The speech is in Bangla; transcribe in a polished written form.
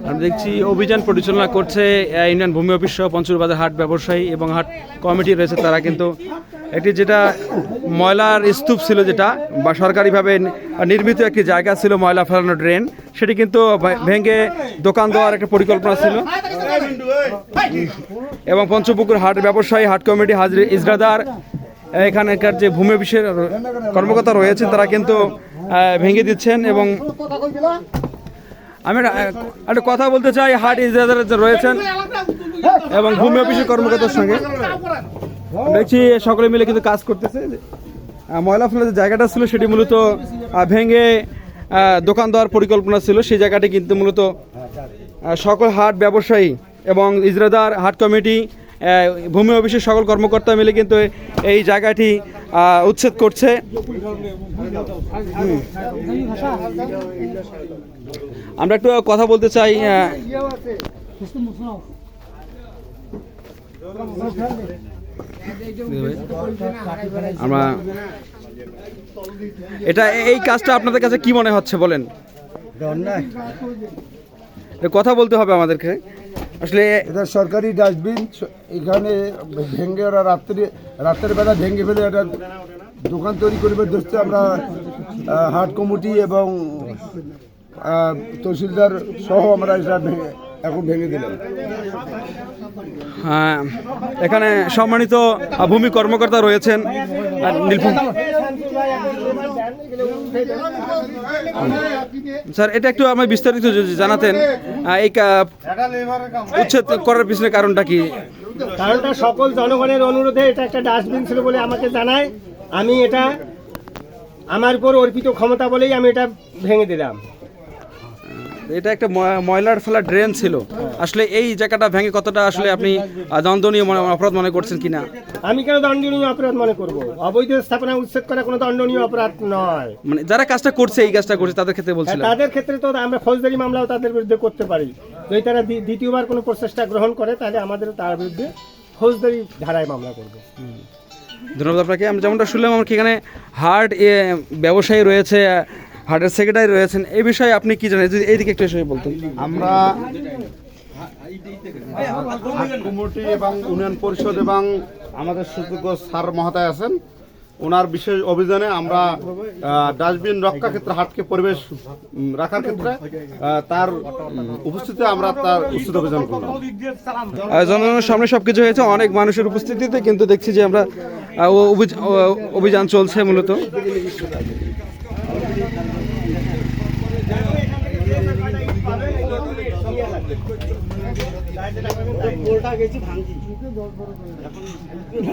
আমি দেখছি অভিযান পরিচালনা করছে ইউনিয়ন ভূমি অফিস সহ পঞ্চুরবাজার হাট ব্যবসায়ী এবং হাট কমিটি রয়েছে। তারা কিন্তু একটি যেটা ময়লার স্তূপ ছিল, যেটা বা সরকারিভাবে নির্মিত একটি জায়গা ছিল ময়লা ফেলানো ড্রেন, সেটি কিন্তু ভেঙে দোকান দেওয়ার একটা পরিকল্পনা ছিল। এবং পঞ্চপুকুর হাট ব্যবসায়ী হাট কমিটি হাজির ইজরাদার এখানকার যে ভূমি অফিসের কর্মকর্তা রয়েছেন তারা কিন্তু ভেঙে দিচ্ছেন। এবং আমি একটা কথা বলতে চাই হাট ইজরাদার রয়েছেন এবং ভূমি অফিসের কর্মকর্তার সঙ্গে দেখছি সকলে মিলে কিন্তু কাজ করতেছে। ময়লা ফেলার যে জায়গাটা ছিল সেটি মূলত ভেঙে দোকান দেওয়ার পরিকল্পনা ছিল। সেই জায়গাটি কিন্তু মূলত সকল হাট ব্যবসায়ী এবং ইজরাদার হাট কমিটি ভূমি অফিসের সকল কর্মকর্তা মিলে কিন্তু এই জায়গাটি উচ্ছেদ করছে। আমরা একটু কথা বলতে চাই। আমরা এই কাজটা আপনাদের কাছে কি মনে হচ্ছে বলেন? কথা বলতে হবে আমাদেরকে। আসলে এটা সরকারি ডাস্টবিন, এখানে ভেঙে ওরা রাত্রের বেলা ভেঙে ফেলে একটা দোকান তৈরি করবে দেখতে আমরা হাট কমিটি এবং তহসিলদার সহ আমরা এটা এখন ভেঙে দিলাম। হ্যাঁ, এখানে সম্মানিত ভূমি কর্মকর্তা রয়েছেন। স্যার, এটা একটু আমি বিস্তারিত যদি জানাতেন, এই উচ্ছেদ করার পিছনে কারণটা কি? কারণটা সকল জনগণের অনুরোধে এটা একটা ডাস্টবিন ছিল বলে আমাকে জানায়। আমি এটা আমার উপর অর্পিত ক্ষমতা বলেই আমি এটা ভেঙে দিলাম। এটা একটা ময়লার ফেলা ড্রেন ছিল। আসলে এই জায়গাটা ভেঙে কতটা আসলে আপনি দণ্ডনীয় অপরাধ মনে করছেন কিনা? আমি কেন দণ্ডনীয় অপরাধ মনে করব? অবৈধ স্থাপনা উচ্ছেদ করা কোনো দণ্ডনীয় অপরাধ নয়। মানে যারা কাজটা করছে, এই কাজটা করছে তাদের ক্ষেত্রে বলছিলাম। তাদের ক্ষেত্রে তো আমরা ফৌজদারি মামলাও তাদের বিরুদ্ধে করতে পারি। যদি তারা দ্বিতীয়বার কোনো প্রচেষ্টা গ্রহণ করে তাহলে আমাদের তার বিরুদ্ধে ফৌজদারি ধারায় মামলা করব। ধন্যবাদ আপনাকে। আমরা যেমনটা শুনলাম, আমার এখানে হাট ব্যবসায়ী রয়েছে, হাটের সেক্রেটারি রয়েছেন। এই বিষয়ে আপনি কি জানেন? যদি এইদিকে একটু এসে বলতেন। আমরা হাট কমিটি এবং ইউনিয়ন পরিষদ এবং আমাদের সুযোগ্য স্যার মহোদয় আছেন, ওনার বিশেষ অভিযানে আমরা ডাস্টবিন রক্ষা ক্ষেত্রে হাটকে পরিবেশ রাখার ক্ষেত্রে তার উপস্থিতিতে আমরা তার উচিত অভিযান করলাম। জনগণের সামনে সবকিছু হয়েছে অনেক মানুষের উপস্থিতিতে, কিন্তু দেখছি যে আমরা অভিযান চলছে মূলত।